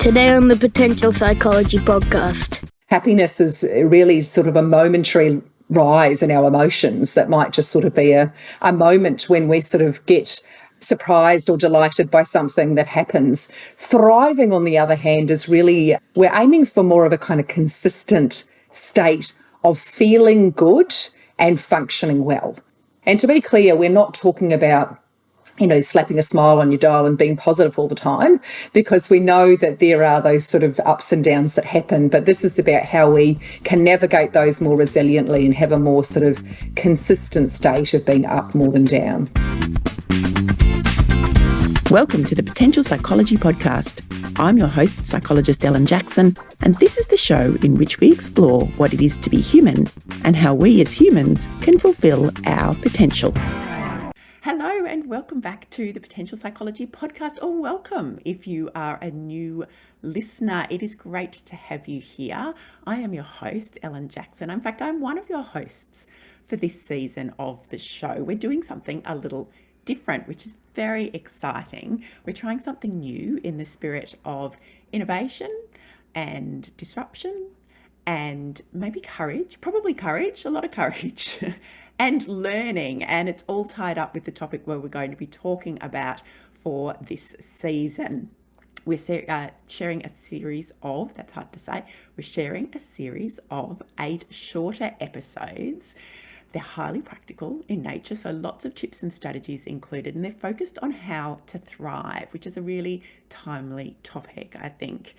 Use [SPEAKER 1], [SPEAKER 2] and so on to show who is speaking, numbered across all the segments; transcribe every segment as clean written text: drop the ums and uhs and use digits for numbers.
[SPEAKER 1] Today on the Potential Psychology podcast.
[SPEAKER 2] Happiness is really sort of a momentary rise in our emotions that might just sort of be a moment when we sort of get surprised or delighted by something that happens. Thriving, on the other hand, is really, we're aiming for more of a kind of consistent state of feeling good and functioning well. And to be clear, we're not talking about slapping a smile on your dial and being positive all the time, because we know that there are those sort of ups and downs that happen. But this is about how we can navigate those more resiliently and have a more sort of consistent state of being up more than down.
[SPEAKER 3] Welcome to the Potential Psychology podcast. I'm your host, psychologist Ellen Jackson, and this is the show in which we explore what it is to be human and how we as humans can fulfill our potential. Hello and welcome back to the Potential Psychology podcast, or welcome if you are a new listener. It is great to have you here. I am your host, Ellen Jackson. In fact, I'm one of your hosts for this season of the show. We're doing something a little different, which is very exciting. We're trying something new in the spirit of innovation and disruption and maybe courage, a lot of courage. And learning, and it's all tied up with the topic where we're going to be talking about for this season. We're sharing a series of, that's hard to say, we're sharing a series of 8 shorter episodes. They're highly practical in nature, so lots of tips and strategies included, and they're focused on how to thrive, which is a really timely topic, I think.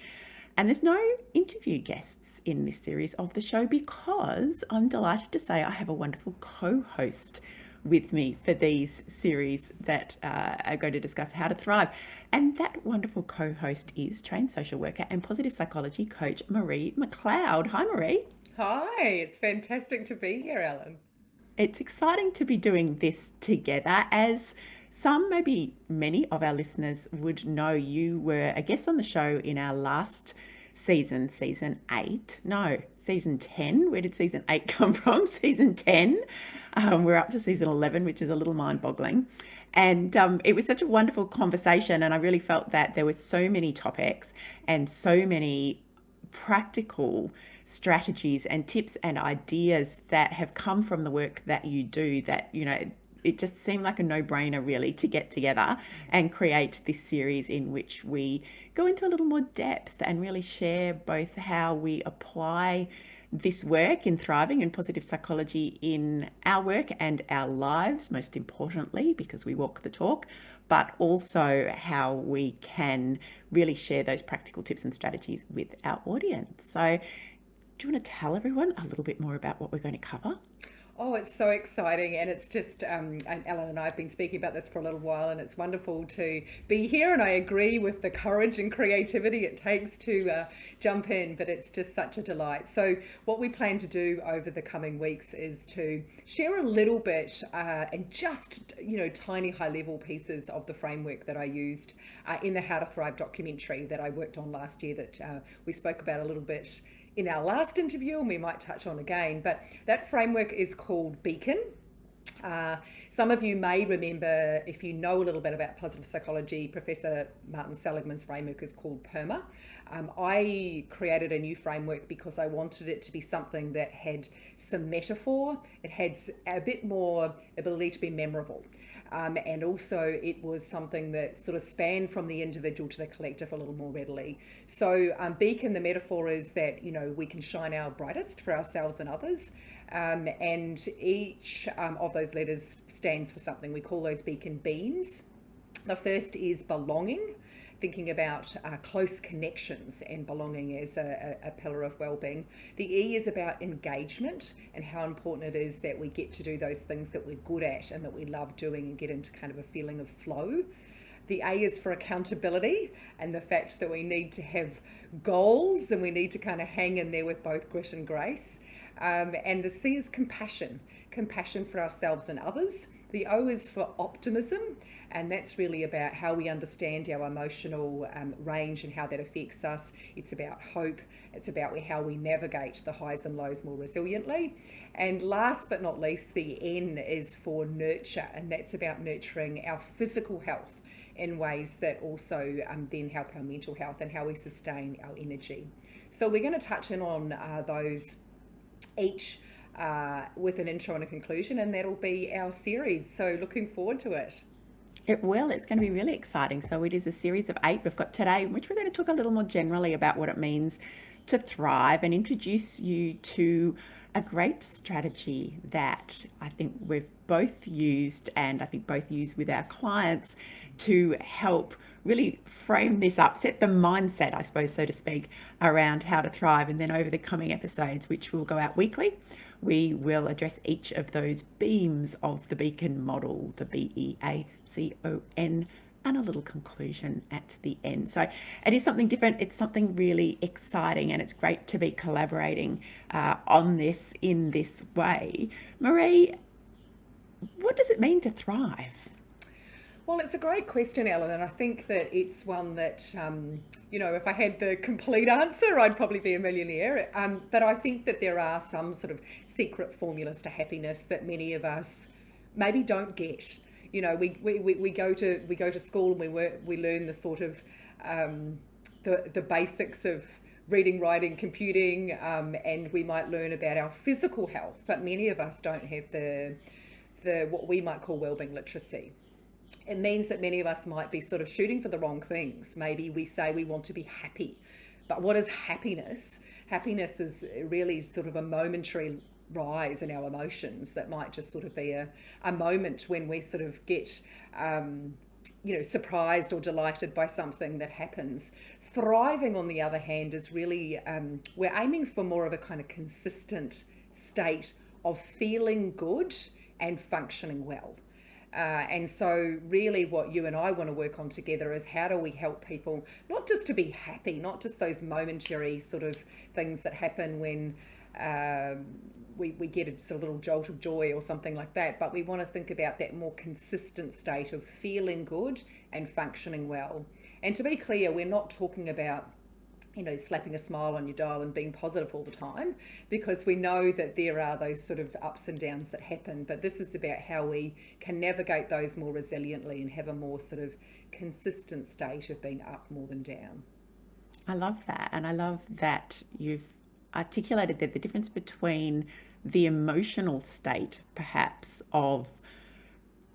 [SPEAKER 3] And there's no interview guests in this series of the show because I'm delighted to say I have a wonderful co-host with me for these series that are going to discuss how to thrive. And that wonderful co-host is trained social worker and positive psychology coach Mcleod. Hi, Marie.
[SPEAKER 2] Hi, it's fantastic to be here, Ellen.
[SPEAKER 3] It's exciting to be doing this together. As some, maybe many of our listeners would know, you were a guest on the show in our last season, season 10. Where did season 8 come from? Season 10. We're up to season 11, which is a little mind-boggling. And it was such a wonderful conversation, and I really felt that there were so many topics and so many practical strategies and tips and ideas that have come from the work that you do that, it just seemed like a no-brainer really to get together and create this series in which we go into a little more depth and really share both how we apply this work in thriving and positive psychology in our work and our lives, most importantly, because we walk the talk, but also how we can really share those practical tips and strategies with our audience. So do you want to tell everyone a little bit more about what we're going to cover?
[SPEAKER 2] Oh, it's so exciting, and it's just, and Ellen and I have been speaking about this for a little while, and it's wonderful to be here, and I agree with the courage and creativity it takes to jump in, but it's just such a delight. So what we plan to do over the coming weeks is to share a little bit and just, tiny high-level pieces of the framework that I used in the How to Thrive documentary that I worked on last year that we spoke about a little bit in our last interview, and we might touch on again, but that framework is called Beacon. Some of you may remember, if you know a little bit about positive psychology, Professor Martin Seligman's framework is called PERMA. I created a new framework because I wanted it to be something that had some metaphor. It had a bit more ability to be memorable. And also it was something that sort of spanned from the individual to the collective a little more readily. So Beacon, the metaphor is that, we can shine our brightest for ourselves and others. And each of those letters stands for something. We call those beacon beams. The first is belonging, thinking about close connections and belonging as a pillar of well-being. The E is about engagement and how important it is that we get to do those things that we're good at and that we love doing and get into kind of a feeling of flow. The A is for accountability and the fact that we need to have goals and we need to kind of hang in there with both grit and grace. And the C is compassion for ourselves and others. The O is for optimism, and that's really about how we understand our emotional range and how that affects us. It's about hope. It's about how we navigate the highs and lows more resiliently. And last but not least, the N is for nurture, and that's about nurturing our physical health in ways that also then help our mental health and how we sustain our energy. So we're going to touch in on those each with an intro and a conclusion, and that'll be our series. So looking forward to it.
[SPEAKER 3] It will. It's going to be really exciting. So it is a series of 8 we've got today, in which we're going to talk a little more generally about what it means to thrive and introduce you to a great strategy that I think we've both used, and I think both use with our clients, to help really frame this up, set the mindset, I suppose, so to speak, around how to thrive. And then over the coming episodes, which will go out weekly, we will address each of those beams of the beacon model, the BEACON, and a little conclusion at the end. So it is something different. It's something really exciting, and it's great to be collaborating on this in this way. Marie, what does it mean to thrive?
[SPEAKER 2] Well, it's a great question, Ellen, and I think that it's one that, if I had the complete answer, I'd probably be a millionaire. But I think that there are some sort of secret formulas to happiness that many of us maybe don't get. We go to school and we learn the sort of the basics of reading, writing, computing, and we might learn about our physical health, but many of us don't have the what we might call wellbeing literacy. It means that many of us might be sort of shooting for the wrong things. Maybe we say we want to be happy, but what is happiness? Happiness is really sort of a momentary rise in our emotions that might just sort of be a moment when we sort of get surprised or delighted by something that happens. Thriving, on the other hand, is really we're aiming for more of a kind of consistent state of feeling good and functioning well. And so really what you and I want to work on together is how do we help people not just to be happy, not just those momentary sort of things that happen when we get a sort of little jolt of joy or something like that, but we want to think about that more consistent state of feeling good and functioning well. And to be clear, we're not talking about slapping a smile on your dial and being positive all the time, because we know that there are those sort of ups and downs that happen. But this is about how we can navigate those more resiliently and have a more sort of consistent state of being up more than down.
[SPEAKER 3] I love that. And I love that you've articulated that the difference between the emotional state, perhaps, of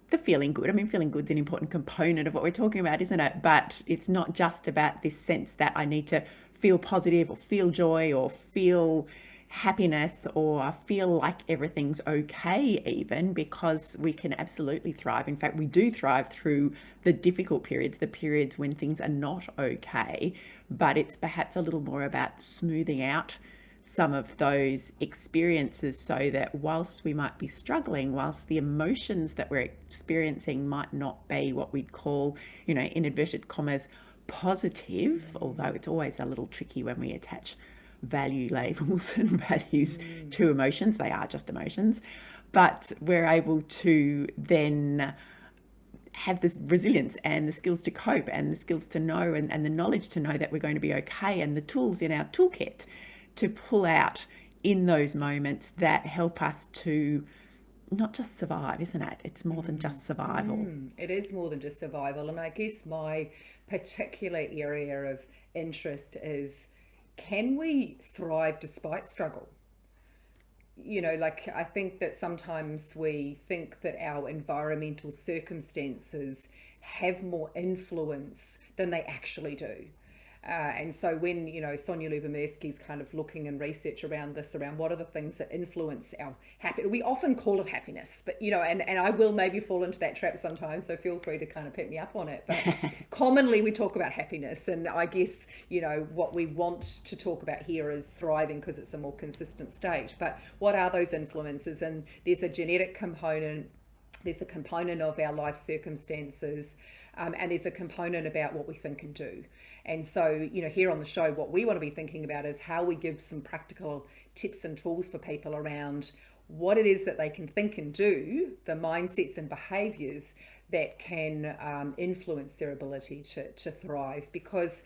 [SPEAKER 3] the feeling good. I mean, feeling good's an important component of what we're talking about, isn't it? But it's not just about this sense that I need to feel positive or feel joy or feel happiness or feel like everything's okay, even, because we can absolutely thrive. In fact, we do thrive through the difficult periods, the periods when things are not okay. But it's perhaps a little more about smoothing out some of those experiences so that whilst we might be struggling, whilst the emotions that we're experiencing might not be what we'd call, in inverted commas, positive, although it's always a little tricky when we attach value labels and values to emotions. They are just emotions. But we're able to then have this resilience and the skills to cope and the skills to know and the knowledge to know that we're going to be okay, and the tools in our toolkit to pull out in those moments that help us to not just survive, isn't it? It's more than just survival.
[SPEAKER 2] It is more than just survival. And I guess my particular area of interest is, can we thrive despite struggle? I think that sometimes we think that our environmental circumstances have more influence than they actually do. And so when, Sonia Lubomirsky's kind of looking and research around what are the things that influence our happiness, we often call it happiness, but, and I will maybe fall into that trap sometimes, so feel free to kind of pick me up on it. But commonly we talk about happiness, and I guess, what we want to talk about here is thriving because it's a more consistent state. But what are those influences? And there's a genetic component, there's a component of our life circumstances, and there's a component about what we think and do. And so, here on the show, what we want to be thinking about is how we give some practical tips and tools for people around what it is that they can think and do, the mindsets and behaviors that can influence their ability to thrive. Because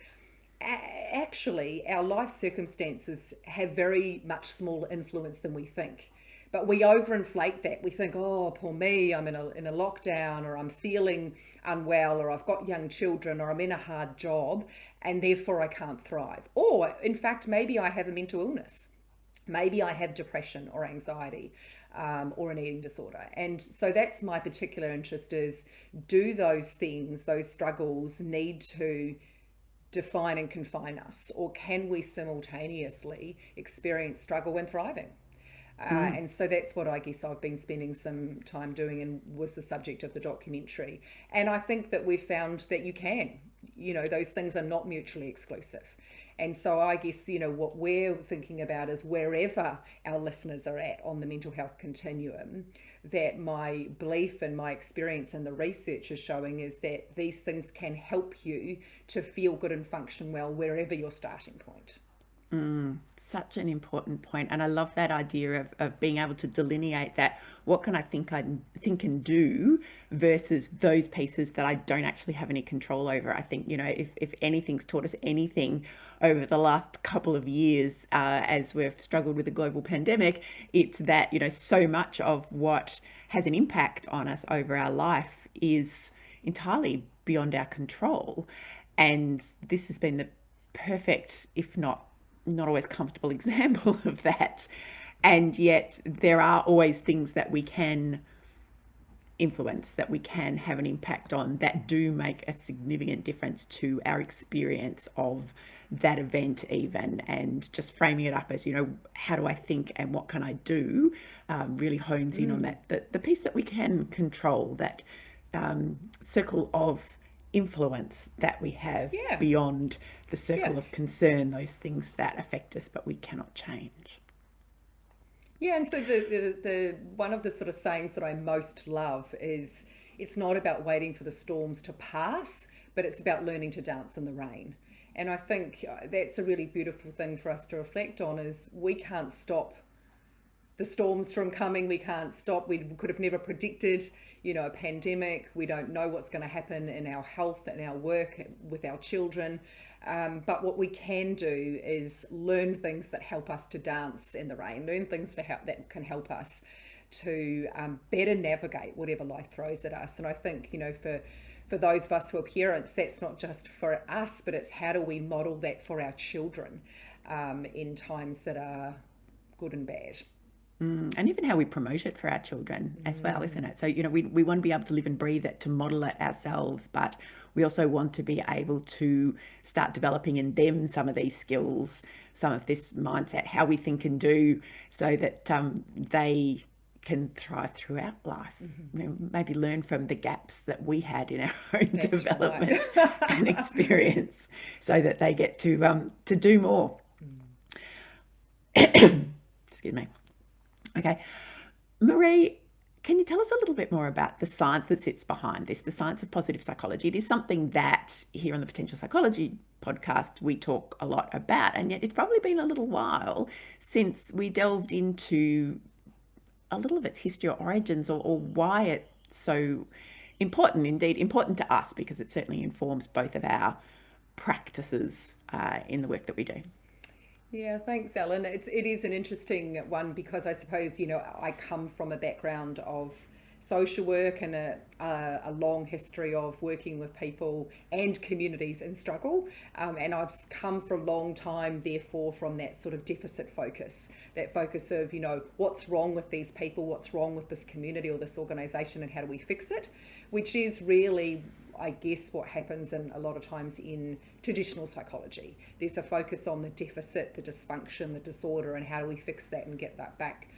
[SPEAKER 2] actually, our life circumstances have very much smaller influence than we think. But we overinflate that. We think, oh, poor me, I'm in a lockdown, or I'm feeling unwell, or I've got young children, or I'm in a hard job, and therefore I can't thrive. Or in fact, maybe I have a mental illness. Maybe I have depression or anxiety, or an eating disorder. And so that's my particular interest, is, do those things, those struggles, need to define and confine us, or can we simultaneously experience struggle when thriving? And so that's what I guess I've been spending some time doing, and was the subject of the documentary. And I think that we've found that you can, those things are not mutually exclusive. And so I guess, what we're thinking about is, wherever our listeners are at on the mental health continuum, that my belief and my experience and the research is showing is that these things can help you to feel good and function well wherever your starting point.
[SPEAKER 3] Such an important point. And I love that idea of being able to delineate that, what can I think and do, versus those pieces that I don't actually have any control over. I think, if anything's taught us anything over the last couple of years, as we've struggled with the global pandemic, it's that, so much of what has an impact on us over our life is entirely beyond our control. And this has been the perfect, if not always comfortable, example of that. And yet there are always things that we can influence, that we can have an impact on, that do make a significant difference to our experience of that event even. And just framing it up as, how do I think and what can I do, really hones in on that, the piece that we can control, that circle of influence that we have beyond the circle of concern, those things that affect us but we cannot change.
[SPEAKER 2] Yeah, and so the one of the sort of sayings that I most love is, it's not about waiting for the storms to pass, but it's about learning to dance in the rain. And I think that's a really beautiful thing for us to reflect on, is we can't stop the storms from coming. We can't stop. We could have never predicted, a pandemic. We don't know what's going to happen in our health and our work with our children. But what we can do is learn things that help us to dance in the rain, learn things that can help us to better navigate whatever life throws at us. And I think, for those of us who are parents, that's not just for us, but it's how do we model that for our children in times that are good and bad.
[SPEAKER 3] And even how we promote it for our children as well, isn't it? So, we want to be able to live and breathe it, to model it ourselves, but we also want to be able to start developing in them some of these skills, some of this mindset, how we think and do, so that they can thrive throughout life. Maybe learn from the gaps that we had in our own development and experience, so that they get to do more. Excuse me. Okay. Marie, can you tell us a little bit more about the science that sits behind this, the science of positive psychology? It is something that here on the Potential Psychology podcast we talk a lot about, and yet it's probably been a little while since we delved into a little of its history or origins, or why it's so important, indeed important to us, because it certainly informs both of our practices in the work that we do.
[SPEAKER 2] Yeah, thanks, Ellen. It is an interesting one, because I suppose, I come from a background of social work and a long history of working with people and communities in struggle. And I've come for a long time, therefore, from that sort of deficit focus, that focus of, what's wrong with these people, what's wrong with this community or this organisation, and how do we fix it, which is really, I guess, what happens in a lot of times in traditional psychology. There's a focus on the deficit, the dysfunction, the disorder, and how do we fix that and get that back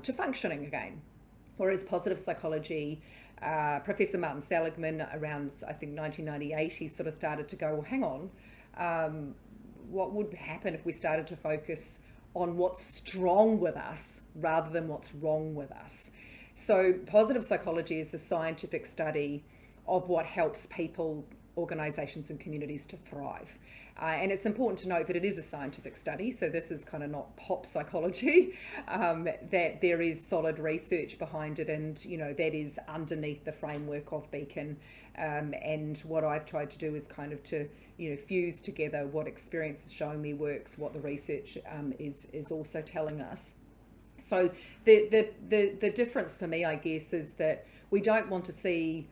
[SPEAKER 2] to functioning again. Whereas positive psychology, Professor Martin Seligman, around, I think, 1998, he sort of started to go, well, hang on, what would happen if we started to focus on what's strong with us rather than what's wrong with us? So positive psychology is the scientific study of what helps people, organisations and communities to thrive. And it's important to note that it is a scientific study, so this is kind of not pop psychology, that there is solid research behind it, and that is underneath the framework of Beacon. And what I've tried to do is kind of to fuse together what experience is showing me works, what the research is also telling us. So the difference for me, I guess, is that we don't want to see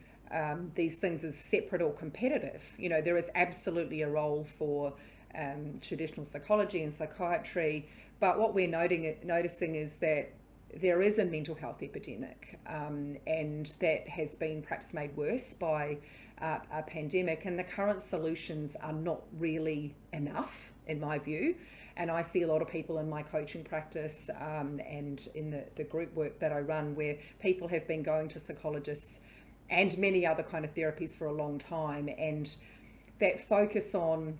[SPEAKER 2] these things as separate or competitive. There is absolutely a role for traditional psychology and psychiatry, but what we're noticing is that there is a mental health epidemic, and that has been perhaps made worse by a pandemic, and the current solutions are not really enough, in my view. And I see a lot of people in my coaching practice and in the group work that I run, where people have been going to psychologists and many other kind of therapies for a long time, and that focus on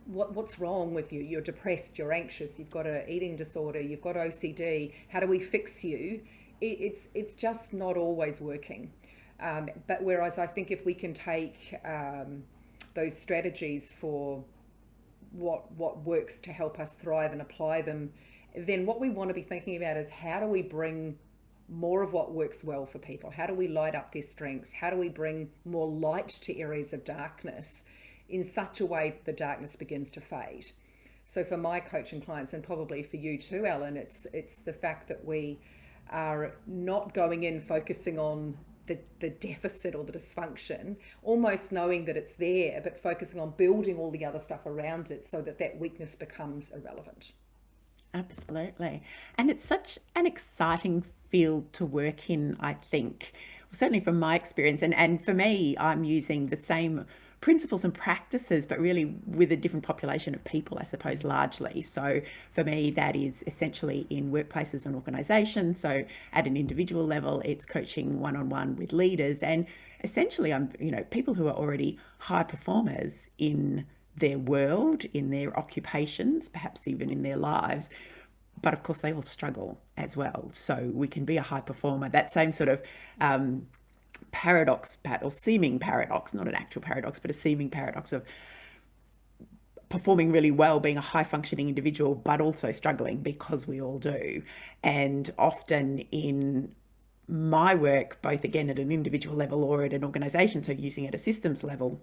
[SPEAKER 2] what's wrong with you. You're depressed, you're anxious, you've got an eating disorder, you've got OCD. How do we fix you? It's just not always working. But whereas I think if we can take those strategies for what works to help us thrive and apply them, then what we want to be thinking about is how do we bring more of what works well for people? How do we light up their strengths? How do we bring more light to areas of darkness in such a way that the darkness begins to fade? So for my coaching clients, and probably for you too, Ellen, it's the fact that we are not going in focusing on the deficit or the dysfunction, almost knowing that it's there, but focusing on building all the other stuff around it so that weakness becomes irrelevant.
[SPEAKER 3] Absolutely. And it's such an exciting field to work in, I think, certainly from my experience. And for me, I'm using the same principles and practices, but really with a different population of people, I suppose, largely. So for me, that is essentially in workplaces and organisations. So at an individual level, it's coaching one-on-one with leaders. And essentially, I'm, people who are already high performers in their world, in their occupations, perhaps even in their lives. But of course, they all struggle as well. So we can be a high performer. That same sort of paradox, or seeming paradox, not an actual paradox, but a seeming paradox of performing really well, being a high functioning individual, but also struggling, because we all do. And often in my work, both again at an individual level or at an organisation, so using it at a systems level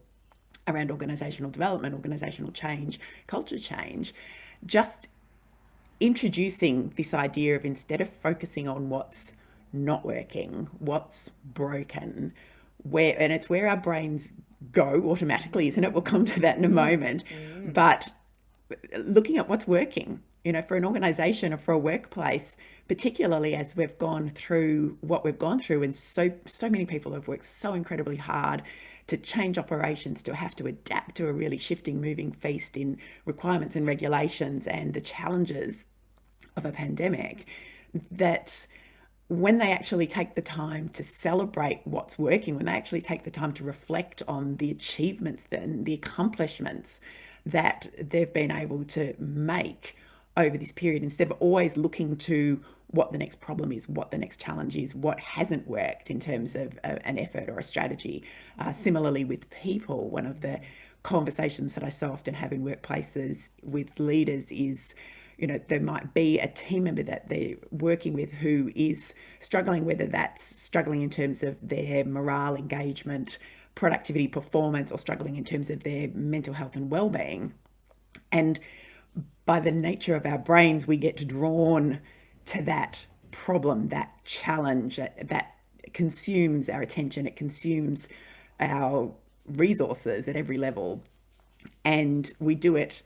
[SPEAKER 3] around organisational development, organisational change, culture change, just introducing this idea of, instead of focusing on what's not working, what's broken, and it's where our brains go automatically, isn't it? We'll come to that in a moment. But looking at what's working, for an organisation or for a workplace, particularly as we've gone through what we've gone through, and so many people have worked so incredibly hard to change operations, to have to adapt to a really shifting, moving feast in requirements and regulations and the challenges of a pandemic, that when they actually take the time to celebrate what's working, when they actually take the time to reflect on the achievements and the accomplishments that they've been able to make over this period, instead of always looking to what the next problem is, what the next challenge is, what hasn't worked in terms of an effort or a strategy. Similarly with people, one of the conversations that I so often have in workplaces with leaders is, there might be a team member that they're working with who is struggling, whether that's struggling in terms of their morale, engagement, productivity, performance, or struggling in terms of their mental health and well-being. And by the nature of our brains, we get drawn to that problem, that challenge, that consumes our attention, it consumes our resources at every level. And we do it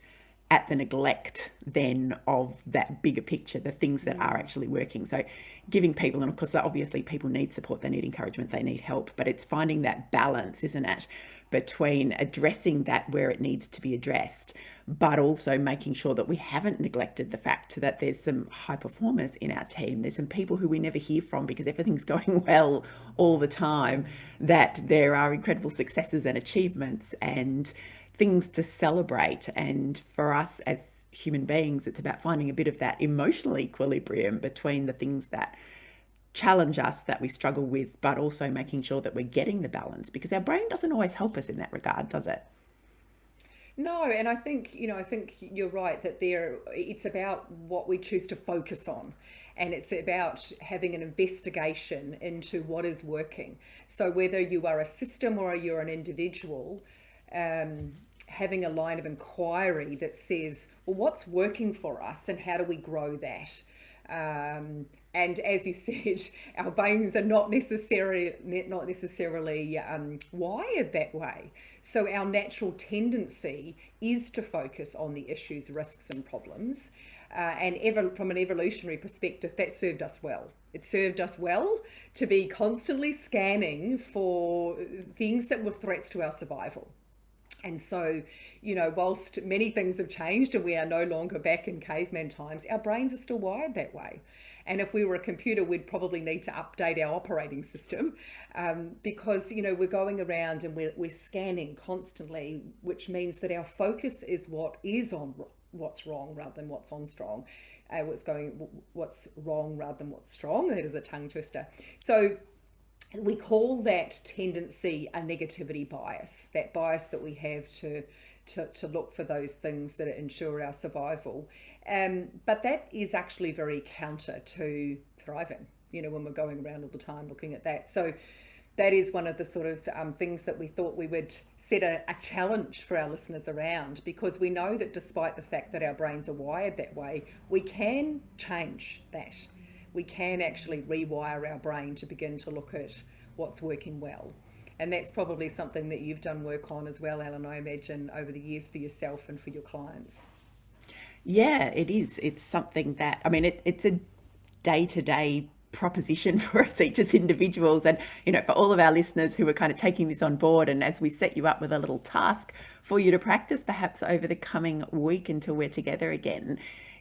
[SPEAKER 3] at the neglect then of that bigger picture, the things that are actually working. So giving people, and of course, obviously people need support, they need encouragement, they need help, but it's finding that balance, isn't it, between addressing that where it needs to be addressed, but also making sure that we haven't neglected the fact that there's some high performers in our team. There's some people who we never hear from because everything's going well all the time, that there are incredible successes and achievements and things to celebrate. And for us as human beings, it's about finding a bit of that emotional equilibrium between the things that challenge us, that we struggle with, but also making sure that we're getting the balance, because our brain doesn't always help us in that regard, does it?
[SPEAKER 2] No, and I think you're right that it's about what we choose to focus on, and it's about having an investigation into what is working. So whether you are a system or you're an individual, having a line of inquiry that says, well, what's working for us and how do we grow that? And as you said, our brains are not necessarily wired that way. So our natural tendency is to focus on the issues, risks, and problems. From an evolutionary perspective, that served us well. It served us well to be constantly scanning for things that were threats to our survival. And so, whilst many things have changed and we are no longer back in caveman times, our brains are still wired that way. And if we were a computer, we'd probably need to update our operating system because, we're going around and we're scanning constantly, which means that our focus is what's wrong rather than what's on strong. What's wrong rather than what's strong. That is a tongue twister. So we call that tendency a negativity bias, that bias that we have to look for those things that ensure our survival. But that is actually very counter to thriving, when we're going around all the time looking at that. So that is one of the sort of things that we thought we would set a challenge for our listeners around, because we know that despite the fact that our brains are wired that way, we can change that. We can actually rewire our brain to begin to look at what's working well. And that's probably something that you've done work on as well, Alan, I imagine, over the years for yourself and for your clients.
[SPEAKER 3] Yeah, it is. It's something that, it's a day-to-day proposition for us each as individuals, and for all of our listeners who are kind of taking this on board, and as we set you up with a little task for you to practice perhaps over the coming week until we're together again,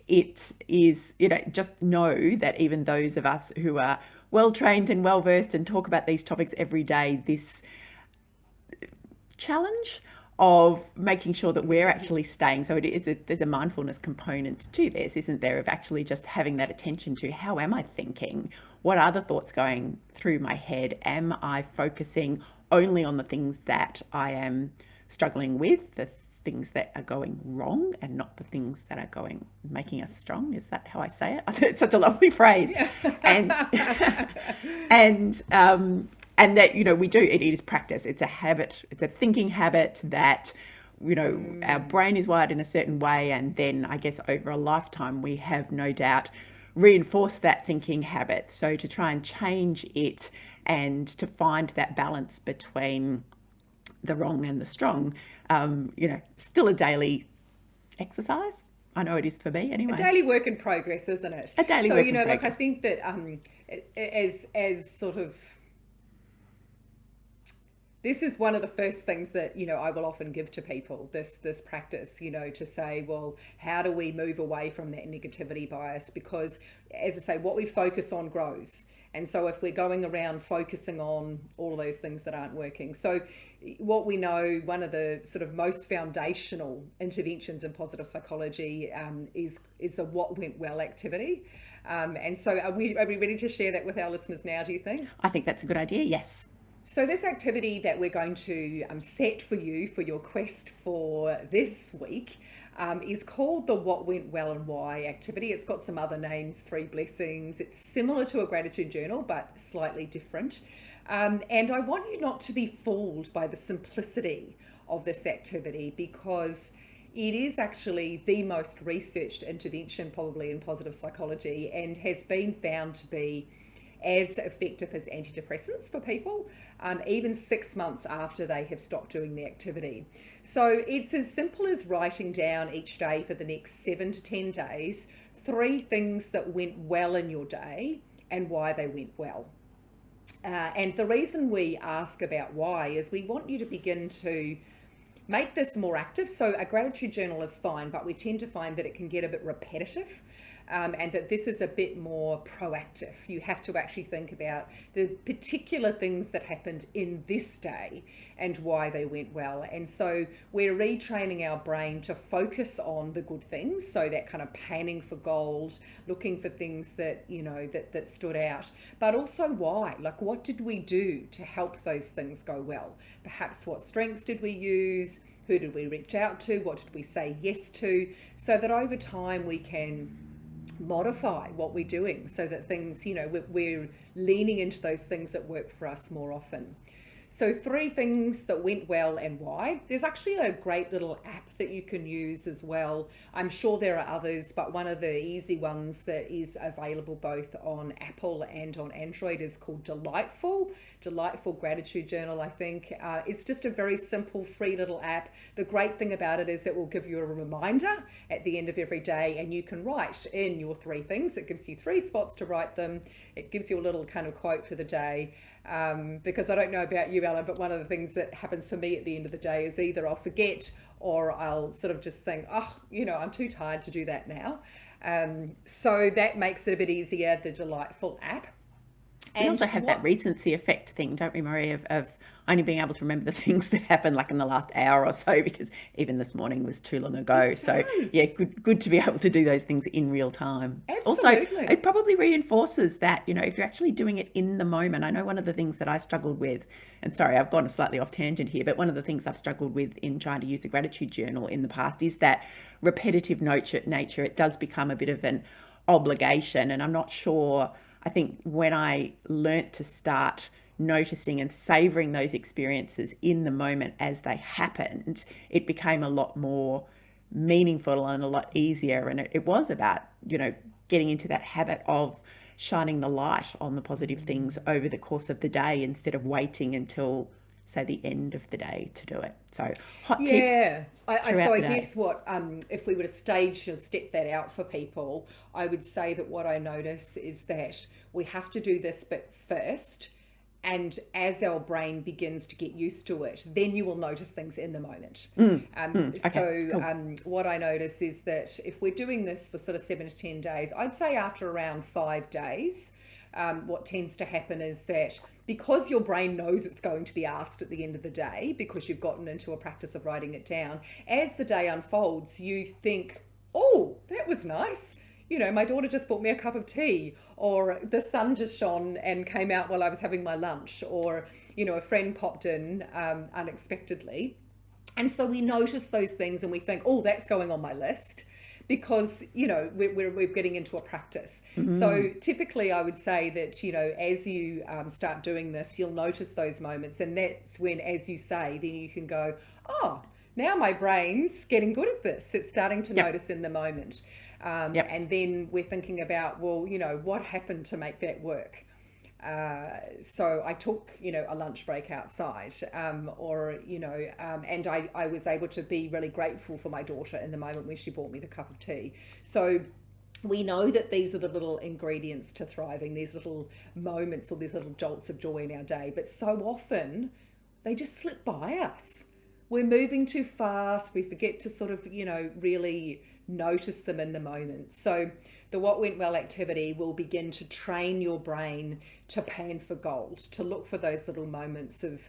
[SPEAKER 3] it is, just know that even those of us who are well trained and well versed and talk about these topics every day, this challenge of making sure that we're actually staying. So there's a mindfulness component to this, isn't there, of actually just having that attention to how am I thinking? What are the thoughts going through my head? Am I focusing only on the things that I am struggling with, the things that are going wrong, and not the things that are making us strong? Is that how I say it? I think it's such a lovely phrase. Yeah. And that, we do, it is practice. It's a habit. It's a thinking habit that, our brain is wired in a certain way. And then I guess over a lifetime, we have no doubt reinforced that thinking habit. So to try and change it and to find that balance between the wrong and the strong, still a daily exercise. I know it is for me anyway.
[SPEAKER 2] A daily work in progress, isn't it?
[SPEAKER 3] A daily work in progress.
[SPEAKER 2] I think that as sort of, this is one of the first things that, I will often give to people, this practice, to say, well, how do we move away from that negativity bias? Because, as I say, what we focus on grows. And so if we're going around focusing on all of those things that aren't working. So what we know, one of the sort of most foundational interventions in positive psychology is the what went well activity. And so are we ready to share that with our listeners now, do you think?
[SPEAKER 3] I think that's a good idea, yes.
[SPEAKER 2] So this activity that we're going to set for you for your quest for this week is called the What Went Well and Why activity. It's got some other names, 3 blessings. It's similar to a gratitude journal, but slightly different. And I want you not to be fooled by the simplicity of this activity, because it is actually the most researched intervention probably in positive psychology, and has been found to be as effective as antidepressants for people, even 6 months after they have stopped doing the activity. So it's as simple as writing down each day for the next 7 to 10 days, 3 things that went well in your day and why they went well. And the reason we ask about why is we want you to begin to make this more active. So a gratitude journal is fine, but we tend to find that it can get a bit repetitive. And that this is a bit more proactive. You have to actually think about the particular things that happened in this day and why they went well. And so we're retraining our brain to focus on the good things. So that kind of panning for gold, looking for things that, that stood out, but also why, like what did we do to help those things go well? Perhaps what strengths did we use? Who did we reach out to? What did we say yes to? So that over time we can modify what we're doing so that things, we're leaning into those things that work for us more often. So 3 things that went well and why. There's actually a great little app that you can use as well. I'm sure there are others, but one of the easy ones that is available both on Apple and on Android is called Delightful Gratitude Journal, I think. It's just a very simple, free little app. The great thing about it is it will give you a reminder at the end of every day, and you can write in your 3 things. It gives you 3 spots to write them. It gives you a little kind of quote for the day. Because I don't know about you, Ellen, but one of the things that happens for me at the end of the day is either I'll forget or I'll sort of just think, I'm too tired to do that now. So that makes it a bit easier, the Delightful app.
[SPEAKER 3] We also have that recency effect thing, don't we, Marie, of only being able to remember the things that happened like in the last hour or so, because even this morning was too long ago. So yeah, good to be able to do those things in real time.
[SPEAKER 2] Absolutely.
[SPEAKER 3] Also, it probably reinforces that, if you're actually doing it in the moment. I know one of the things that I struggled with, and sorry, I've gone slightly off tangent here, but one of the things I've struggled with in trying to use a gratitude journal in the past is that repetitive nature. It does become a bit of an obligation, and I'm not sure. I think when I learnt to start noticing and savouring those experiences in the moment as they happened, it became a lot more meaningful and a lot easier. And it was about, getting into that habit of shining the light on the positive things over the course of the day instead of waiting until, say, the end of the day to do it. So hot tip.
[SPEAKER 2] Yeah. I guess what, if we were to step that out for people, I would say that what I notice is that we have to do this bit first. And as our brain begins to get used to it, then you will notice things in the moment.
[SPEAKER 3] Okay, cool.
[SPEAKER 2] What I notice is that if we're doing this for sort of 7 to 10 days, I'd say after around 5 days, what tends to happen is that because your brain knows it's going to be asked at the end of the day, because you've gotten into a practice of writing it down, as the day unfolds, you think, oh, that was nice. My daughter just bought me a cup of tea, or the sun just shone and came out while I was having my lunch, or, a friend popped in unexpectedly. And so we notice those things and we think, oh, that's going on my list, because, we're getting into a practice. Mm-hmm. So typically I would say that, as you start doing this, you'll notice those moments. And that's when, as you say, then you can go, oh, now my brain's getting good at this. It's starting to notice in the moment. And then we're thinking about, well, what happened to make that work? So I took, a lunch break outside, and I was able to be really grateful for my daughter in the moment when she bought me the cup of tea. So we know that these are the little ingredients to thriving, these little moments or these little jolts of joy in our day. But so often they just slip by us. We're moving too fast. We forget to sort of, really notice them in the moment. So the What Went Well activity will begin to train your brain to pan for gold, to look for those little moments of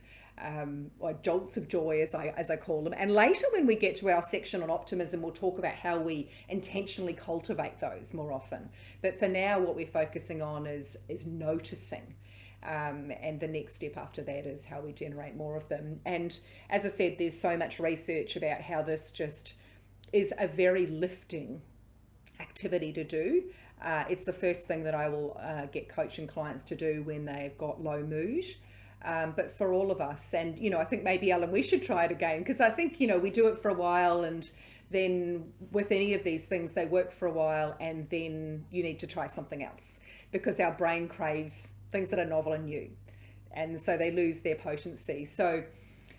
[SPEAKER 2] or jolts of joy, as I call them. And later, when we get to our section on optimism, we'll talk about how we intentionally cultivate those more often. But for now, what we're focusing on is noticing. And the next step after that is how we generate more of them. And as I said, there's so much research about how this just is a very lifting activity to do. It's the first thing that I will get coaching clients to do when they've got low mood. But for all of us, and, I think maybe, Ellen, we should try it again, because I think, we do it for a while, and then with any of these things, they work for a while, and then you need to try something else, because our brain craves things that are novel and new. And so they lose their potency. So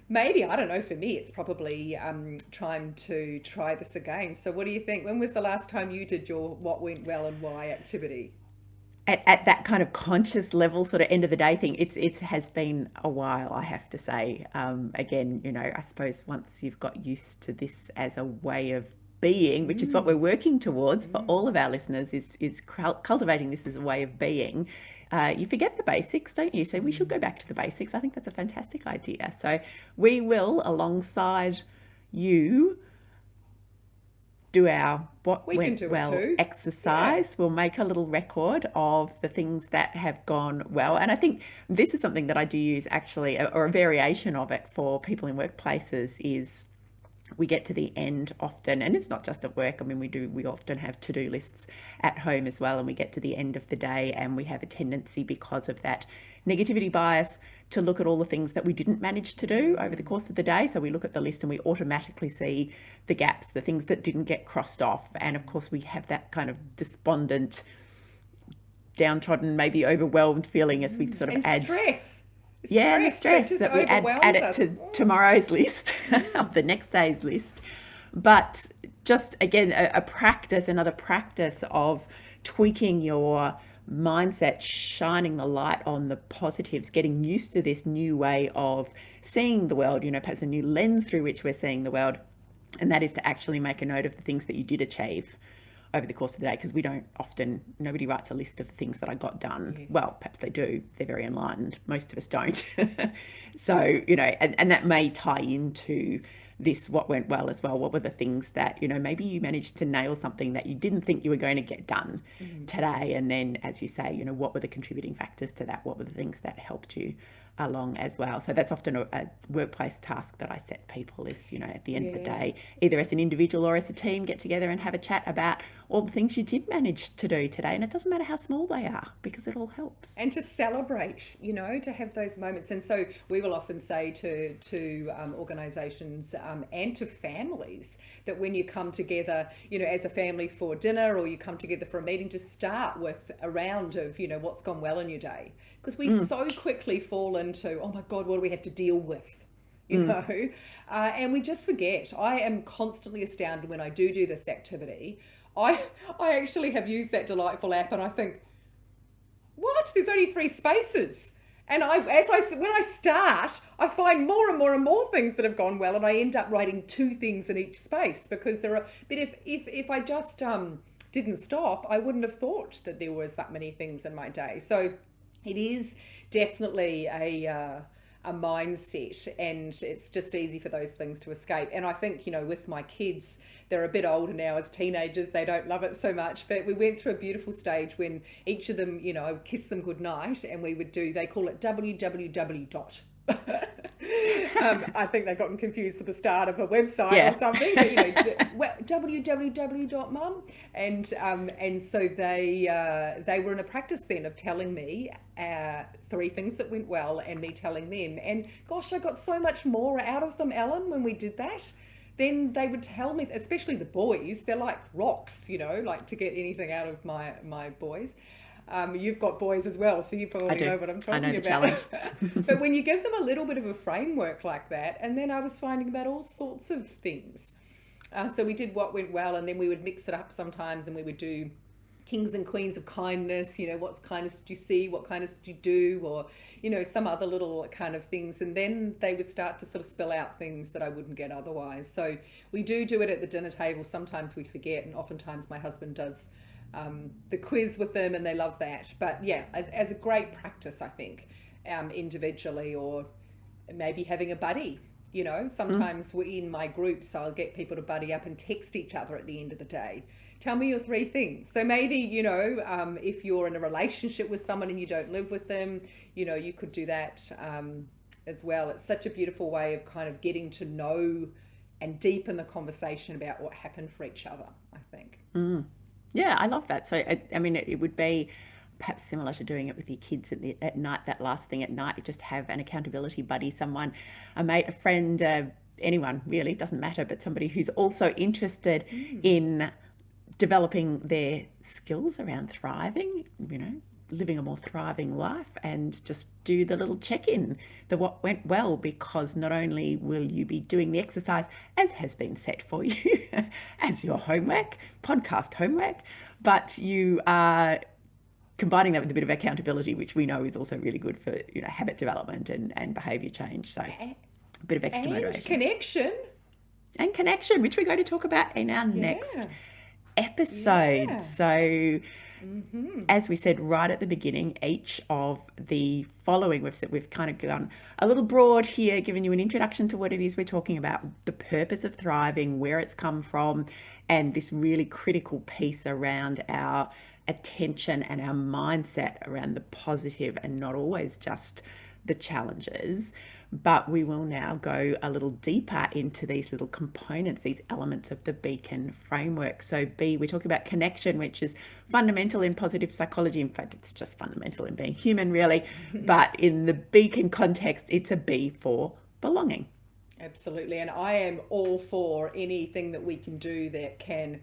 [SPEAKER 2] maybe, I don't know, for me, it's probably time to try this again. So what do you think? When was the last time you did your What Went Well and Why activity?
[SPEAKER 3] At that kind of conscious level, sort of end of the day thing, it has been a while, I have to say. Again, I suppose once you've got used to this as a way of being, which is what we're working towards for all of our listeners, is cultivating this as a way of being. You forget the basics, don't you? So we should go back to the basics. I think that's a fantastic idea. So we will, alongside you, do our What Went Well exercise. Yeah. We'll make a little record of the things that have gone well. And I think this is something that I do use actually, or a variation of it for people in workplaces, is we get to the end often, and it's not just at work. I mean, we often have to-do lists at home as well, and we get to the end of the day and we have a tendency, because of that negativity bias, to look at all the things that we didn't manage to do over the course of the day. So we look at the list and we automatically see the gaps, the things that didn't get crossed off. And of course we have that kind of despondent, downtrodden, maybe overwhelmed feeling as we sort of add
[SPEAKER 2] stress.
[SPEAKER 3] The stress that we add it to tomorrow's list, of the next day's list. But just again, another practice of tweaking your mindset, shining the light on the positives, getting used to this new way of seeing the world, perhaps a new lens through which we're seeing the world. And that is to actually make a note of the things that you did achieve over the course of the day, because nobody writes a list of the things that I got done. Yes. Well, perhaps they do. They're very enlightened. Most of us don't. So, and that may tie into this, what went well as well. What were the things that, maybe you managed to nail something that you didn't think you were going to get done today. And then, as you say, what were the contributing factors to that? What were the things that helped you along as well? So that's often a workplace task that I set people is, at the end of the day, either as an individual or as a team, get together and have a chat about all the things you did manage to do today. And it doesn't matter how small they are, because it all helps.
[SPEAKER 2] And to celebrate, to have those moments. And so we will often say to organisations and to families that when you come together, as a family for dinner, or you come together for a meeting, to start with a round of, what's gone well in your day. Because we so quickly fall into, oh my God, what do we have to deal with? And we just forget. I am constantly astounded when I do this activity. I actually have used that delightful app, and I think, what? There's only 3 spaces. And when I start, I find more and more and more things that have gone well, and I end up writing 2 things in each space, because there are. But if I just didn't stop, I wouldn't have thought that there was that many things in my day. So it is definitely a mindset, and it's just easy for those things to escape. And I think, with my kids, they're a bit older now. As teenagers, they don't love it so much, but we went through a beautiful stage when each of them, I would kiss them goodnight, and we would do, they call it www. I think they've gotten confused with the start of a website or something, but www.mum, and so they were in a practice then of telling me 3 things that went well, and me telling them, and gosh, I got so much more out of them, Ellen, when we did that. Then they would tell me, especially the boys, they're like rocks, like to get anything out of my boys. You've got boys as well, so you probably know what I'm talking about. But when you give them a little bit of a framework like that, and then I was finding about all sorts of things. So we did what went well, and then we would mix it up sometimes, and we would do kings and queens of kindness, what kindness did you see, what kindness did you do, or, some other little kind of things. And then they would start to sort of spill out things that I wouldn't get otherwise. So we do it at the dinner table. Sometimes we forget, and oftentimes my husband does the quiz with them, and they love that. But yeah, as a great practice, I think, individually, or maybe having a buddy. Sometimes in my groups, I'll get people to buddy up and text each other at the end of the day. Tell me your 3 things. So maybe, if you're in a relationship with someone and you don't live with them, you could do that as well. It's such a beautiful way of kind of getting to know and deepen the conversation about what happened for each other, I think.
[SPEAKER 3] Yeah, I love that. So, it would be perhaps similar to doing it with your kids at night, that last thing at night. You just have an accountability buddy, someone, a mate, a friend, anyone really, it doesn't matter, but somebody who's also interested in developing their skills around thriving, living a more thriving life, and just do the little check-in, the what went well, because not only will you be doing the exercise as has been set for you as your homework, podcast homework, but you are combining that with a bit of accountability, which we know is also really good for habit development and behaviour change. So a bit of extra motivation. Connection, which we're going to talk about in our next episode. Yeah. So as we said right at the beginning, each of the following, we've kind of gone a little broad here, giving you an introduction to what it is we're talking about, the purpose of thriving, where it's come from, and this really critical piece around our attention and our mindset around the positive and not always just the challenges. but we will now go a little deeper into these little components, these elements of the Beacon framework. So B, we're talking about connection, which is fundamental in positive psychology. In fact, it's just fundamental in being human, really. But in the Beacon context, it's a B for belonging.
[SPEAKER 2] Absolutely. And I am all for anything that we can do that can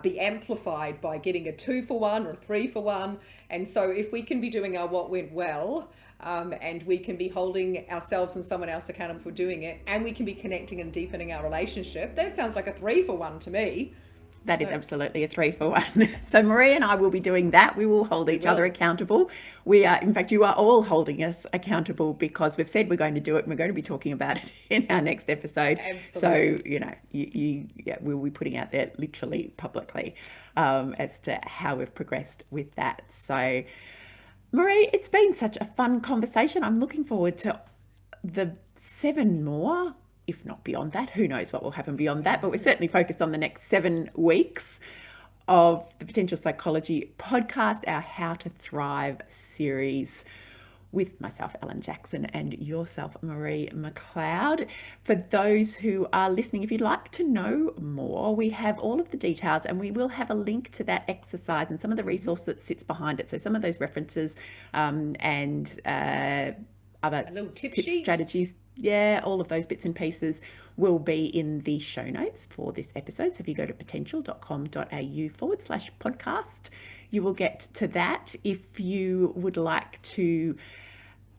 [SPEAKER 2] be amplified by getting a 2-for-1 or a 3-for-1. And so if we can be doing our what went well, and we can be holding ourselves and someone else accountable for doing it, and we can be connecting and deepening our relationship, that sounds like a 3-for-1 to me.
[SPEAKER 3] That is absolutely a 3-for-1. So Marie and I will be doing that. We will hold each other accountable. We are, in fact, you are all holding us accountable because we've said we're going to do it and we're going to be talking about it in our next episode.
[SPEAKER 2] Absolutely.
[SPEAKER 3] So, we'll be putting out there literally publicly as to how we've progressed with that. So Marie, it's been such a fun conversation. I'm looking forward to the 7 more, if not beyond that. Who knows what will happen beyond that, but we're certainly focused on the next 7 weeks of the Potential Psychology podcast, our How to Thrive series with myself, Ellen Jackson, and yourself, Marie Mcleod. For those who are listening, if you'd like to know more, we have all of the details and we will have a link to that exercise and some of the resource that sits behind it. So some of those references and other tips, strategies, all of those bits and pieces will be in the show notes for this episode. So if you go to potential.com.au/podcast, you will get to that. If you would like to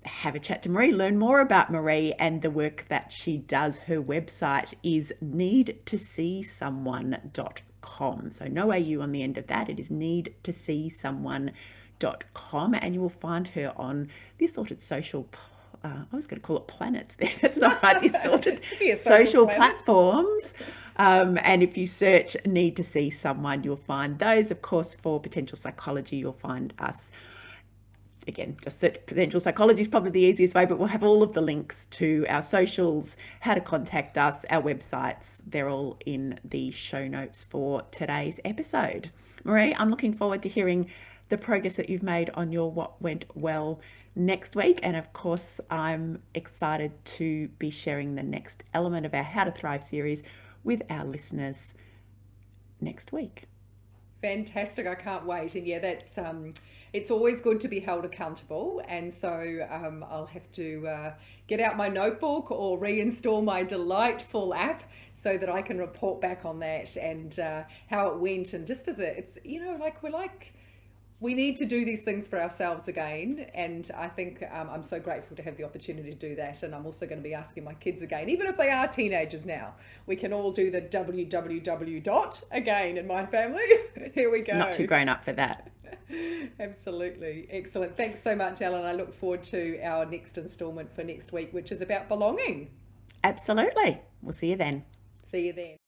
[SPEAKER 3] have a chat to Marie, learn more about Marie and the work that she does, her website is needtoseesomeone.com. So no AU on the end of that. It is needtoseesomeone.com, and you will find her on the assorted social I was going to call it planets there. That's not right. The assorted social platforms. And if you search Need to See Someone, you'll find those. Of course, for Potential Psychology, you'll find us. Again, just search Potential Psychology is probably the easiest way, but we'll have all of the links to our socials, how to contact us, our websites. They're all in the show notes for today's episode. Marie, I'm looking forward to hearing the progress that you've made on your What Went Well next week. And of course, I'm excited to be sharing the next element of our How to Thrive series with our listeners next week.
[SPEAKER 2] Fantastic. I can't wait. And that's it's always good to be held accountable. And so I'll have to get out my notebook or reinstall my delightful app so that I can report back on that and how it went. And just as we need to do these things for ourselves again. And I think I'm so grateful to have the opportunity to do that. And I'm also going to be asking my kids again, even if they are teenagers now, we can all do the www. again in my family. Here we go.
[SPEAKER 3] Not too grown up for that.
[SPEAKER 2] Absolutely. Excellent. Thanks so much, Ellen. I look forward to our next installment for next week, which is about belonging.
[SPEAKER 3] Absolutely. We'll see you then.
[SPEAKER 2] See you then.